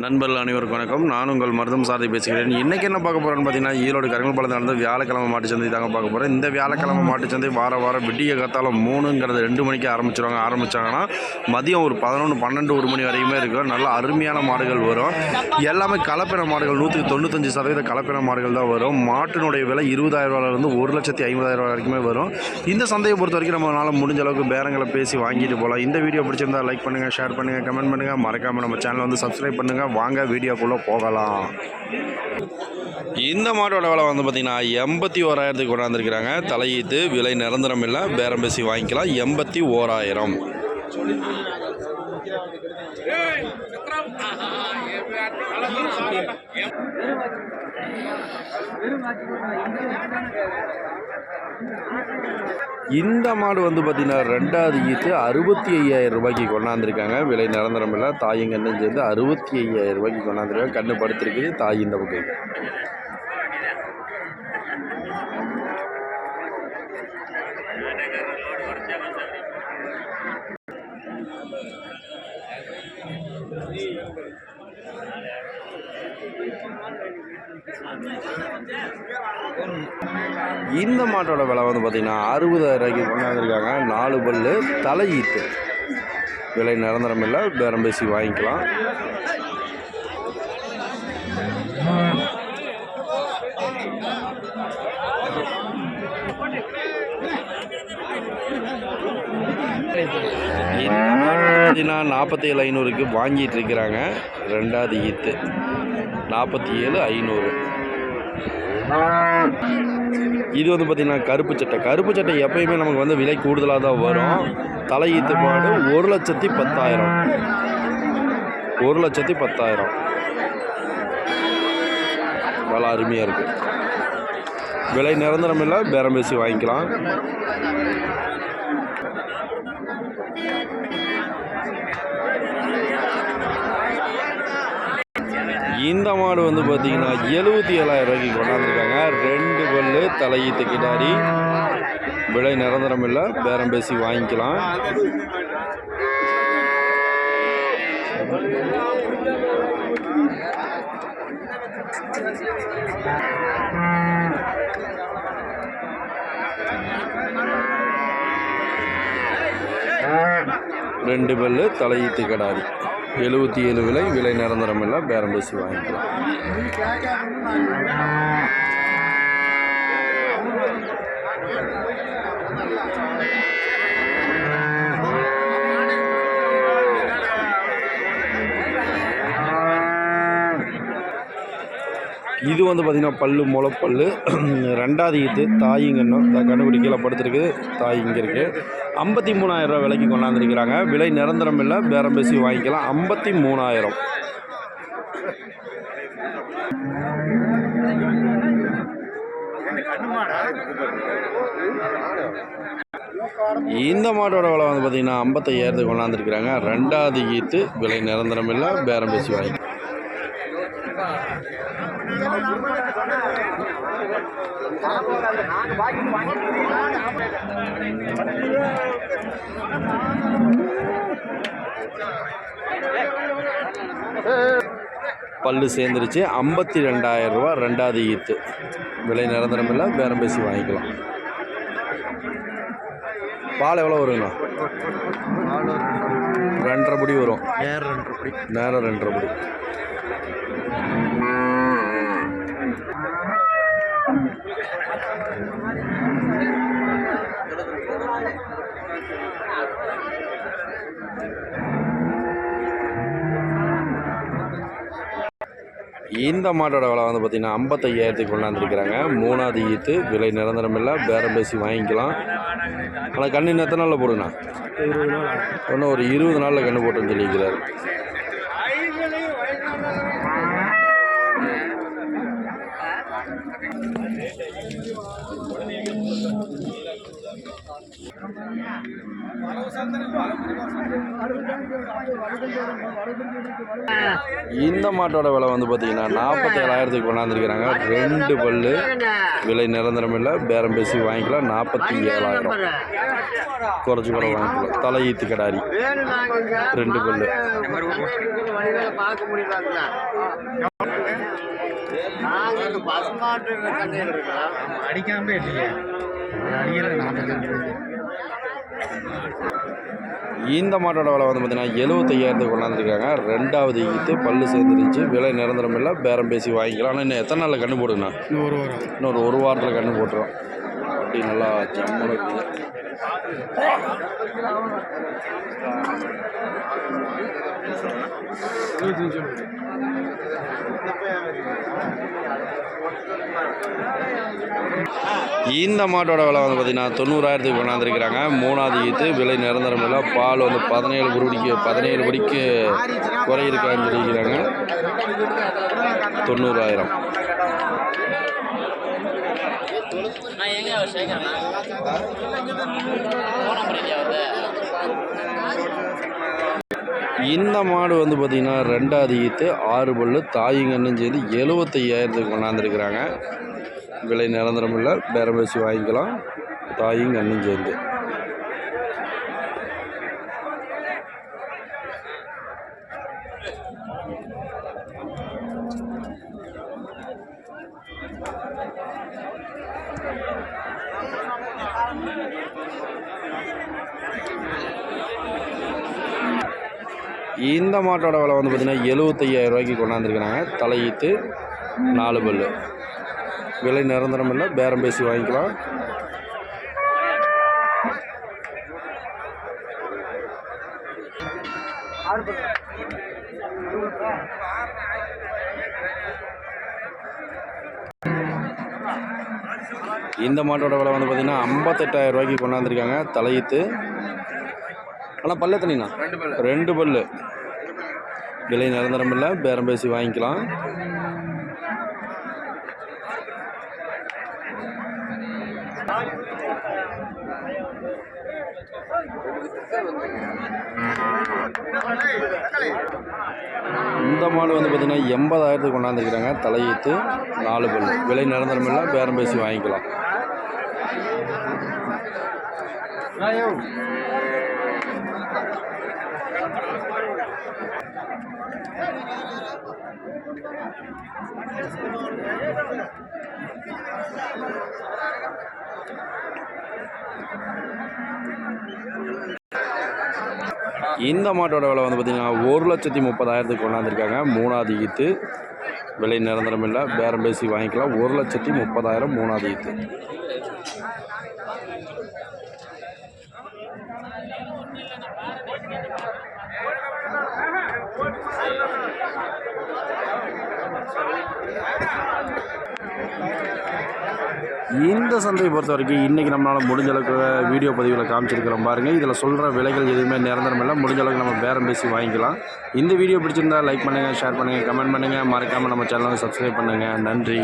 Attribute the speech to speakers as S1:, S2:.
S1: நண்பர்கள் அனைவருக்கும் வணக்கம். நான் உங்கள் மருதம் சாரதி பேசுகிறேன். இன்றைக்கி என்ன பார்க்க போகிறேன்னு பார்த்தீங்கன்னா, ஈரோடு கருங்கல்பாளையத்தில் நடந்த வியாழக்கிழமை மாட்டுச்சந்தை தாங்க பார்க்க போகிறேன். இந்த வியாழக்கிழமை மாட்டுச்சந்தை வாரம் விடிய காத்தால 3ங்கிறது 2 மணிக்கு ஆரம்பித்தாங்கன்னா மதியம் ஒரு 11, 12, 1 மணி வரைக்குமே இருக்கும். நல்ல அருமையான மாடுகள் வரும். எல்லாமே கலப்பின மாடுகள். 195% கலப்பின மாடுகள் தான் வரும். மாட்டினுடைய விலை 20,000 ரூபாயிலிருந்து 1,50,000 ரூபாய் வரைக்குமே வரும். இந்த சந்தையை பொறுத்த வரைக்கும் நம்மளால் முடிஞ்ச அளவுக்கு பேரங்களை பேசி வாங்கிட்டு போகலாம். இந்த வீடியோ பிடிச்சிருந்தால் லைக் பண்ணுங்கள், ஷேர் பண்ணுங்கள், கமெண்ட் பண்ணுங்கள். மறக்காமல் நம்ம சேனலை வந்து சப்ஸ்கிரைப் பண்ணுங்கள். வாங்க வீடியோக்குள்ளே போகலாம். இந்த மாட்டோட விலை வந்து பார்த்திங்கன்னா 81,000 கொண்டாந்துருக்கிறாங்க. தலையீத்து, விலை நிரந்தரம் இல்லை, பேரம் பேசி வாங்கிக்கலாம். 81,000. இந்த மாடு வந்து பார்த்திங்கன்னா 2வது ஈத்து 65,000 ரூபாய்க்கு கொண்டாந்துருக்காங்க. விலை நிரந்தரம் இல்லை, தாயும் கண்ணும் சேர்ந்து 65,000 ரூபாய்க்கு கொண்டாந்துருக்காங்க. கண்ணு படுத்திருக்குது, தாய் இந்த பக்கம். இந்த மாட்டோட விலை வந்து பார்த்திங்கன்னா 60,000 ரூபாய்க்கு கொண்டாந்துருக்காங்க. 4 பல்லு, தலையீத்து, விலை நிரந்தரம் இல்லை, பேரம் பேசி வாங்கிக்கலாம். பார்த்தீங்கன்னா 47,500க்கு வாங்கிட்டு இருக்கிறாங்க. 2வது ஈத்து 47,500. இது வந்து பார்த்திங்கன்னா கருப்பு சட்டை எப்பயுமே நமக்கு வந்து விலை கூடுதலாக தான் வரும். தலையீத்து மாடு 1,10,000. 1,10,000 விலை அருமையாக இருக்குது. விலை நிரந்தரம் இல்லை, பேரம் பேசி வாங்கிக்கலாம். இந்த மாடு வந்து பார்த்திங்கன்னா 77,000 ரூபாய்க்கு கொண்டாந்துருக்காங்க. 2 பல்லு, தலையீத்து கிடாரி, விலை நிரந்தரம் இல்லை, பேரம் பேசி வாங்கிக்கலாம். ரெண்டு பல்லு, தலையீத்து கிடாரி, 77 விலை நிரந்தரம் இல்லை, பேரம் பேசி வாங்கிக்கலாம். இது வந்து பார்த்திங்கன்னா பல்லு, முளைப்பல்லு, 2வது ஈத்து, தாயிங்கன்னும் கண்டுபிடி கீழே படுத்துருக்கு, தாய் இங்கே இருக்குது. 53,000 ரூபா விலைக்கு கொண்டாந்துருக்கிறாங்க. விலை நிரந்தரம் இல்லை, பேரம் பேசி வாங்கிக்கலாம். 53,000. இந்த மாட்டோட விலை வந்து பார்த்திங்கன்னா 55,000 கொண்டாந்துருக்கிறாங்க. 2வது ஈத்து, விலை நிரந்தரம் இல்லை, பேரம் பேசி வாங்கிக்கலாம். பல்லு சேர்ந்துருச்சு. 52,000 ரூபா 2வது ஈத்து, விலை நிரந்தரம் இல்லை, பேரம் பேசி வாங்கிக்கலாம். பால் எவ்வளோ வருங்கண்ணா? 2.5 படி வரும். நேரம் 2.5 படி. இந்த மாட்டோட விலை வந்து பார்த்திங்கன்னா 55,000 கொண்டாந்துருக்கிறாங்க. 3வது ஈத்து, விலை நிரந்தரம் இல்லை, பேரம் பேசி வாங்கிக்கலாம். ஆனால் கண்ணு இன்னும் எத்தனை நாளில் போடுங்கண்ணா? இன்னும் ஒரு 20 நாளில் கண்ணு போட்டுன்னு சொல்லியிருக்கிறார். இந்த மாட்டோட விலை வந்து பார்த்தீங்கன்னா 47,000 கொண்டாந்துருக்கிறாங்க. 2 பல்லு, விலை நிரந்தரம் இல்லை, பேரம் பேசி வாங்கிக்கலாம். 47,000 குறைச்சி கூட வாங்கிக்கலாம். தலை ஈத்து கிடாரி 2 பல்லு. இந்த மாட்டோட விலை வந்து பார்த்தீங்கன்னா 75,000 கொண்டாந்துருக்காங்க. 2வது ஈத்து, பல்லு சேர்ந்துருச்சு, விலை நிரந்தரம் இல்லை, பேரம் பேசி வாங்கிக்கலாம். ஆனால் இன்னும் எத்தனை நாளில் கன்று போடுங்கண்ணா? இன்னொரு ஒரு வாரத்தில் கன்று போட்டுரும். அப்படி நல்லா ஜம்முன்னு இருக்குது. இந்த மாட்டோட விலை வந்து பார்த்தீங்கன்னா 90,000 கொண்டாந்துருக்கிறாங்க. 3வது ஈத்து, விலை நிரந்தரம் இல்லை, பால் வந்து 17 படிக்கு குறை இருக்கான்னு சொல்லிக்கிறாங்க. 90,000. இந்த மாடு வந்து பார்த்திங்கன்னா 2வது ஈத்து, 6 பல்லு, தாயிங்கன்னு சேர்ந்து 75,000 கொண்டாந்துருக்கிறாங்க. விலை நிரந்தரம் இல்லை, பேரம் பேசி வாங்கிக்கலாம். தாயிங்கன்னு சேர்ந்து. இந்த மாட்டோட விலை வந்து பார்த்திங்கன்னா 75,000 கொண்டாந்துருக்கிறாங்க. தலையீத்து, 4 பல்லு, விலை நிரந்தரம் இல்லை, பேரம் பேசி வாங்கிக்கலாம். இந்த மாட்டோட விலை வந்து பார்த்திங்கன்னா 58,000 கொண்டாந்துருக்காங்க. தலையீத்து, ஆனால் பல்லு எத்தனைண்ணா? 2 பல்லு, விலை நிரந்தரம் இல்லை, பேரம் பேசி வாங்கிக்கலாம். இந்த மாடு வந்து பார்த்தீங்கன்னா 80,000 கொண்டாந்துருக்கிறாங்க. தலையீத்து, 4 பல்லு, விலை நிரந்தரம் இல்லை, பேரம் பேசி வாங்கிக்கலாம். இந்த மாட்டோட விலை வந்து பார்த்திங்கன்னா 1,30,000 கொண்டாந்துருக்காங்க. 3வது ஈத்து, விலை நிரந்தரம் இல்லை, பேரம் பேசி வாங்கிக்கலாம். 1,30,000 3வது ஈத்து. இந்த சந்தையை பொறுத்த வரைக்கும் இன்றைக்கி நம்மளால் முடிஞ்ச அளவுக்கு வீடியோ பதிவில் காமிச்சிருக்கிறோம் பாருங்கள். இதில் சொல்கிற விலைகள் எதுவுமே நிரந்தரம் இல்லை, முடிஞ்ச அளவுக்கு நம்ம பேரம் பேசி வாங்கிக்கலாம். இந்த வீடியோ பிடிச்சிருந்தால் லைக் பண்ணுங்கள், ஷேர் பண்ணுங்கள், கமெண்ட் பண்ணுங்கள், மறக்காமல் நம்ம சேனலை சப்ஸ்கிரைப் பண்ணுங்கள். நன்றி.